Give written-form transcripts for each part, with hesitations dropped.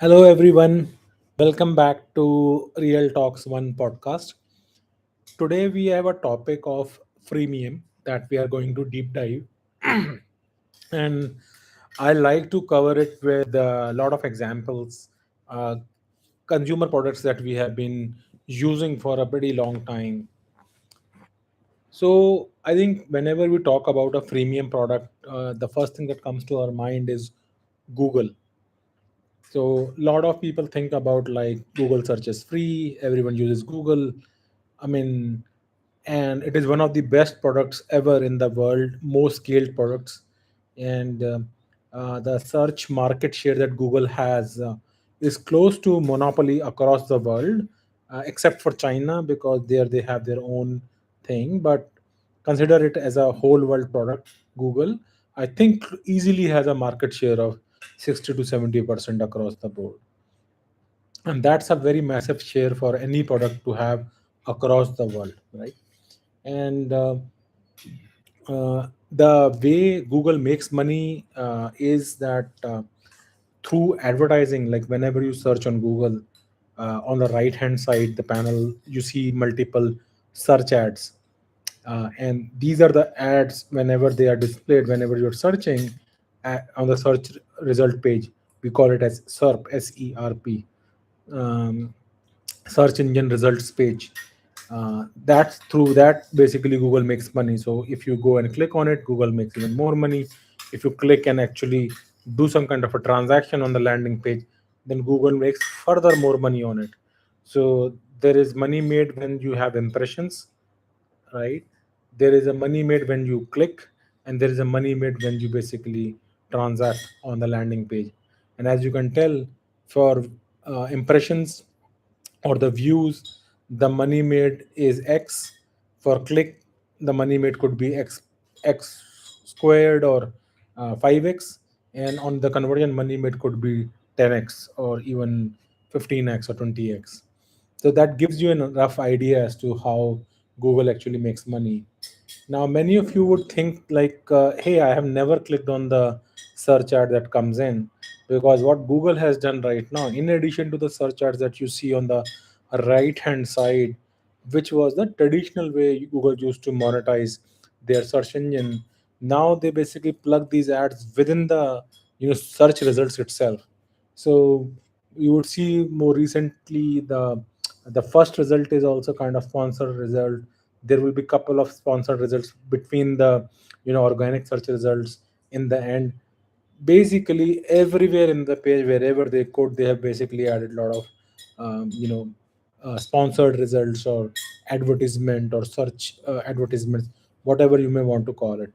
Hello, everyone. Welcome back to Real Talks One podcast. Today, we have a topic of freemium that we are going to deep dive, and I like to cover it with a lot of examples, uh, consumer products that we have been using for a pretty long time. So, I think whenever we talk about a freemium product, the first thing that comes to our mind is Google. So a lot of people think about like Google search is free, everyone uses Google. I mean, and it is one of the best products ever in the world, most scaled products. And the search market share that Google has is close to monopoly across the world, except for China because there they have their own thing. But consider it as a whole world product. Google, I think, easily has a market share of 60 to 70% across the board, and that's a very massive share for any product to have across the world, right? And the way Google makes money is that through advertising. Like whenever you search on Google, on the right hand side the panel you see multiple search ads, and these are the ads whenever they are displayed whenever you're searching on the search result page. We call it as SERP, SERP, um, search engine results page. That's through that basically Google makes money. So if you go and click on it, Google makes even more money. If you click and actually do some kind of a transaction on the landing page, then Google makes further more money on it. So there is money made when you have impressions, right? There is a money made when you click, and there is a money made when you basically transact on the landing page. And as you can tell, for impressions or the views, the money made is X. For click, the money made could be X squared or 5X, and on the conversion, money made could be 10X or even 15X or 20X. So that gives you a rough idea as to how Google actually makes money. Now, many of you would think like, hey, I have never clicked on the search ad that comes in, because what Google has done right now, in addition to the search ads that you see on the right hand side, which was the traditional way Google used to monetize their search engine, now they basically plug these ads within the search results itself. So you would see more recently the first result is also kind of sponsored result. There will be couple of sponsored results between the organic search results. In the end, basically everywhere in the page wherever they could, they have basically added a lot of sponsored results or advertisement or search advertisements, whatever you may want to call it.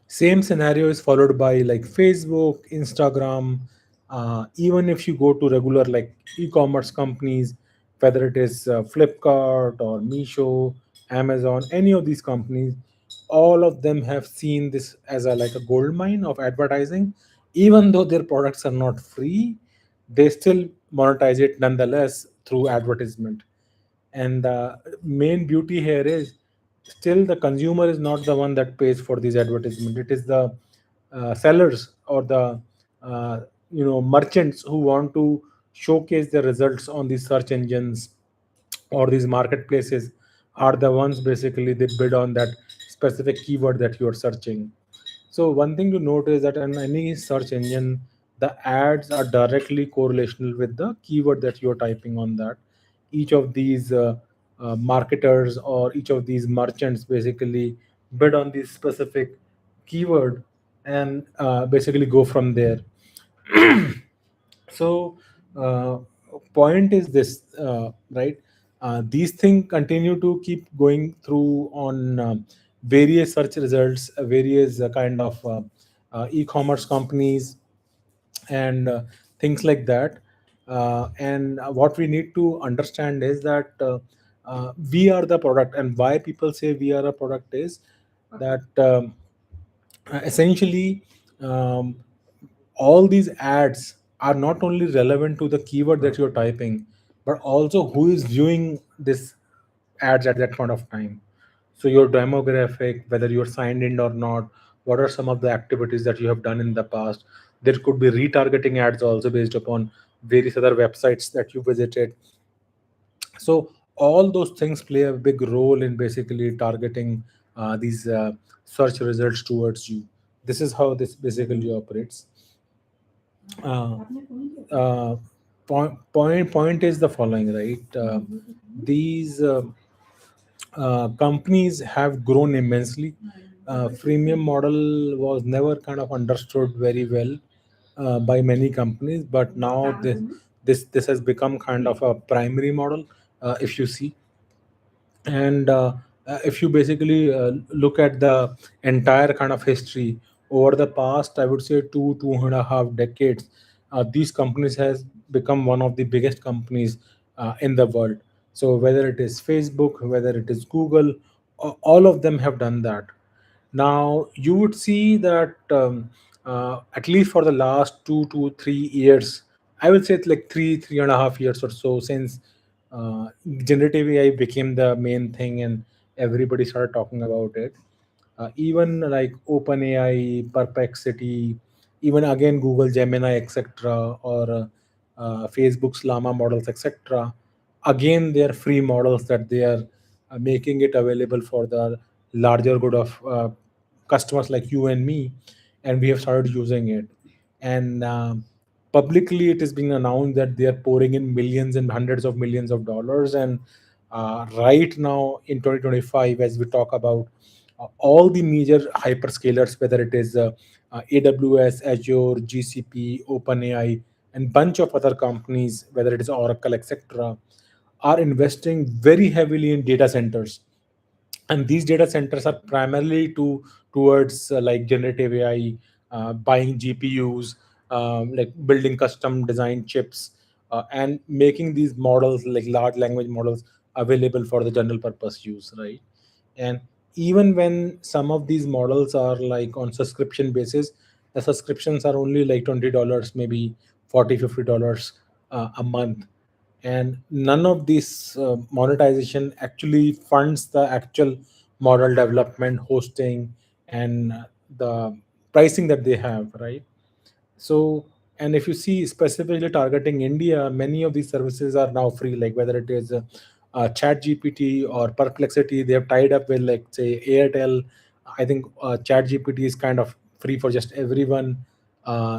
Same scenario is followed by like Facebook, Instagram. Even if you go to regular like e-commerce companies, whether it is Flipkart or Meesho, Amazon, any of these companies, all of them have seen this as a like a gold mine of advertising. Even though their products are not free, they still monetize it nonetheless through advertisement. And the main beauty here is still the consumer is not the one that pays for these advertisement. It is the sellers or the uh, merchants who want to showcase their results on these search engines or these marketplaces are the ones basically they bid on that specific keyword that you are searching. So one thing to note is that in any search engine, the ads are directly correlational with the keyword that you're typing on that. Each of these marketers or each of these merchants basically bid on this specific keyword and basically go from there. So point is this, right? These things continue to keep going through on various search results, various kind of e-commerce companies and things like that. And what we need to understand is that we are the product, and why people say we are a product is that essentially um, all these ads are not only relevant to the keyword that you're typing, but also who is viewing this ads at that point of time. So your demographic, whether you're signed in or not, what are some of the activities that you have done in the past, There could be retargeting ads also based upon various other websites that you visited. So all those things play a big role in basically targeting these search results towards you. This is how this basically operates. uh, point is the following, right? These companies have grown immensely. Freemium model was never kind of understood very well by many companies, but now this has become kind of a primary model, if you see. And if you basically look at the entire kind of history over the past, I would say 2.5 decades, these companies has become one of the biggest companies in the world. So whether it is Facebook, whether it is Google, all of them have done that. Now you would see that at least for the last 2 to 3 years, I would say it's like 3.5 years or so since generative AI became the main thing and everybody started talking about it. Even like OpenAI, Perplexity, even again Google Gemini, etc., or Facebook's Llama models, etc. Again, they are free models that they are making it available for the larger good of customers like you and me, and we have started using it. And publicly, it is being announced that they are pouring in millions and hundreds of millions of dollars. And right now in 2025, as we talk about all the major hyperscalers, whether it is AWS, Azure, GCP, OpenAI, and bunch of other companies, whether it is Oracle, etc., are investing very heavily in data centers. And these data centers are primarily towards like generative AI, buying GPUs, like building custom design chips, and making these models like large language models available for the general purpose use, right? And even when some of these models are like on subscription basis, the subscriptions are only like $20, maybe 40 $50 a month. And none of this monetization actually funds the actual model development, hosting, and the pricing that they have, right? So, and if you see specifically targeting India, many of these services are now free, like whether it is ChatGPT or Perplexity, they have tied up with, like, say, Airtel. I think ChatGPT is kind of free for just everyone.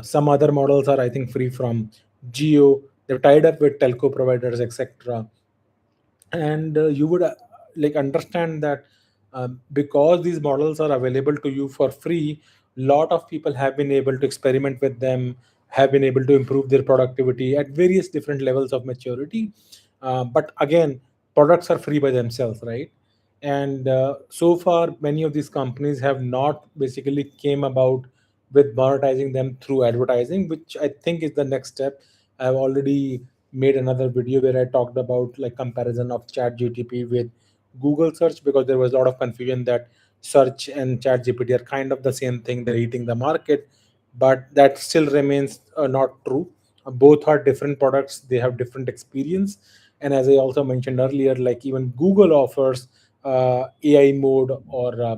Some other models are, I think, free from Geo. They've tied up with telco providers, etc. And you would like understand that because these models are available to you for free, lot of people have been able to experiment with them, have been able to improve their productivity at various different levels of maturity. But again, products are free by themselves, right? And so far many of these companies have not basically came about with monetizing them through advertising, which I think is the next step. I've already made another video where I talked about like comparison of chat gtp with Google search, because there was a lot of confusion that search and chat gpt are kind of the same thing, they're eating the market. But that still remains not true. Both are different products, they have different experience. And as I also mentioned earlier, like even Google offers AI mode or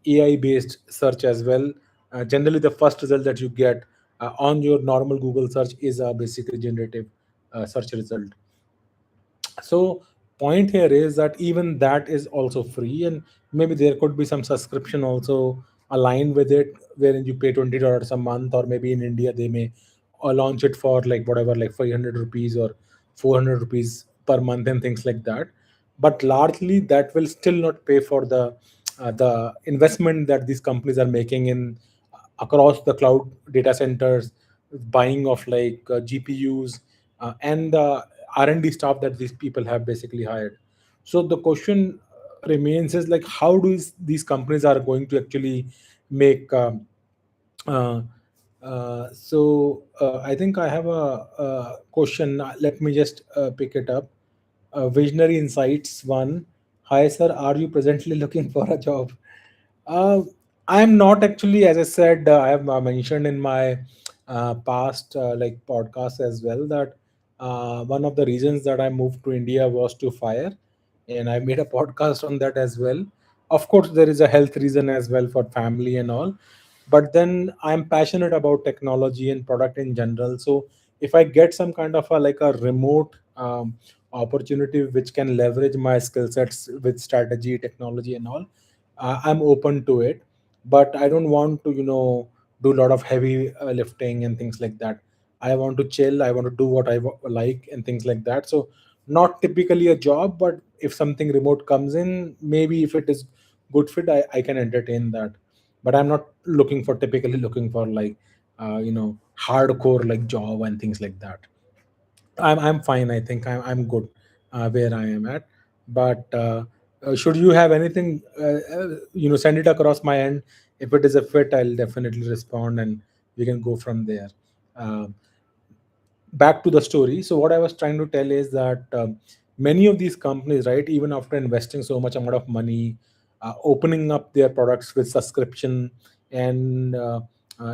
AI based search as well. Generally the first result that you get on your normal Google search is basically generative search result. So point here is that even that is also free, and maybe there could be some subscription also aligned with it, wherein you pay $20 a month, or maybe in India they may launch it for like whatever, like 500 rupees or 400 rupees per month and things like that. But largely that will still not pay for the investment that these companies are making in across the cloud data centers, buying of like GPUs, and the R&D staff that these people have basically hired. So the question remains is like, how do these companies are going to actually make uh, I think I have a question. Let me just pick it up. Visionary Insights one. Hi sir, are you presently looking for a job? Uh, I'm not actually, as I said, I have mentioned in my past like podcasts as well that one of the reasons that I moved to India was to fire, and I made a podcast on that as well. Of course, there is a health reason as well for family and all, but then I'm passionate about technology and product in general. So if I get some kind of a like a remote opportunity which can leverage my skill sets with strategy, technology and all, I'm open to it. But I don't want to do a lot of heavy lifting and things like that. I want to chill, I want to do what like and things like that. So not typically a job, but if something remote comes in, maybe if it is good fit, I can entertain that. But I'm not looking for typically looking for like hardcore like job and things like that. I'm fine. I think I'm good where I am at. But should you have anything, send it across my end. If it is a fit, I'll definitely respond, and we can go from there. Uh, Back to the story. So what I was trying to tell is that many of these companies, right, even after investing so much amount of money, opening up their products with subscription, and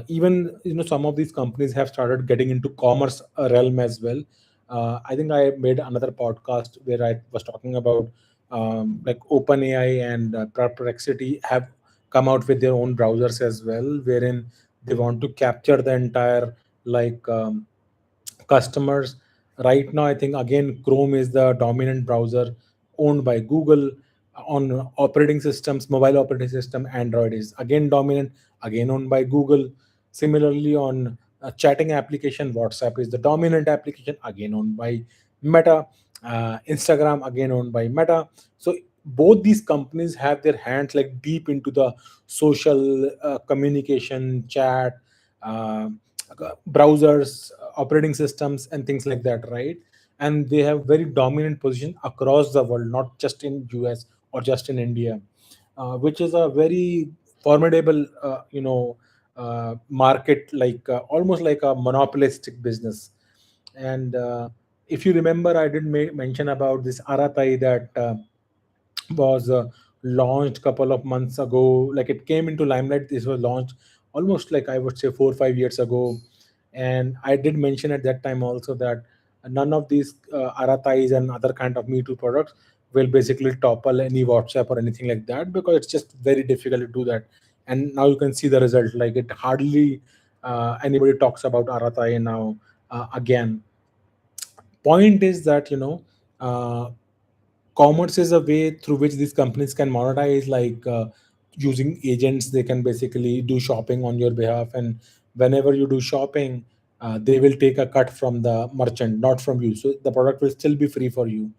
even some of these companies have started getting into commerce realm as well. I think I made another podcast where I was talking about like OpenAI and Perplexity have come out with their own browsers as well, wherein they want to capture the entire like customers. Right now, I think again Chrome is the dominant browser owned by Google. On operating systems, mobile operating system Android is again dominant, again owned by Google. Similarly, on chatting application, WhatsApp is the dominant application, again owned by Meta. Instagram again owned by Meta. So both these companies have their hands like deep into the social communication, chat, uh, browsers, operating systems and things like that, right? And they have very dominant position across the world, not just in US or just in India, which is a very formidable market, like almost like a monopolistic business. And if you remember, I did mention about this Aratai that was launched couple of months ago. Like it came into limelight. This was launched almost like I would say 4 or 5 years ago, and I did mention at that time also that none of these Aratais and other kind of Me Too products will basically topple any WhatsApp or anything like that, because it's just very difficult to do that. And now you can see the result. Like it hardly anybody talks about Aratai now again. Point is that uh, commerce is a way through which these companies can monetize, like using agents. They can basically do shopping on your behalf, and whenever you do shopping, they will take a cut from the merchant, not from you, so the product will still be free for you.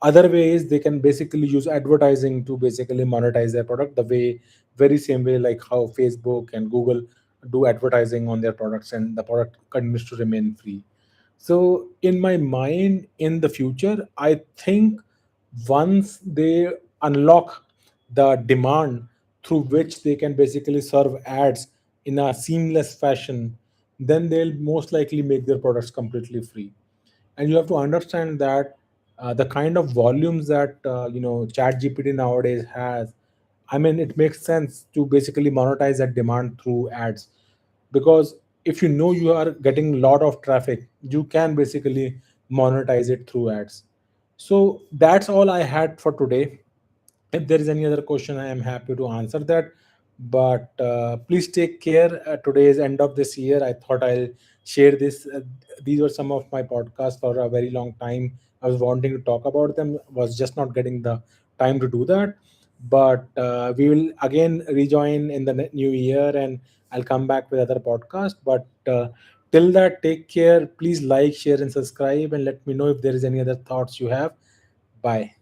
Other way is they can basically use advertising to basically monetize their product, the way very same way like how Facebook and Google do advertising on their products, and the product continues to remain free. So in my mind, in the future, I think once they unlock the demand through which they can basically serve ads in a seamless fashion, then they'll most likely make their products completely free. And you have to understand that the kind of volumes that ChatGPT nowadays has, I mean, it makes sense to basically monetize that demand through ads, because if you know you are getting a lot of traffic, you can basically monetize it through ads. So that's all I had for today. If there is any other question, I am happy to answer that. But please take care. Today is end of this year. I thought I'll share this. These were some of my podcasts for a very long time. I was wanting to talk about them, was just not getting the time to do that. But we will again rejoin in the new year, and I'll come back with other podcast. But till that, take care. Please like, share, and subscribe, and let me know if there is any other thoughts you have. Bye.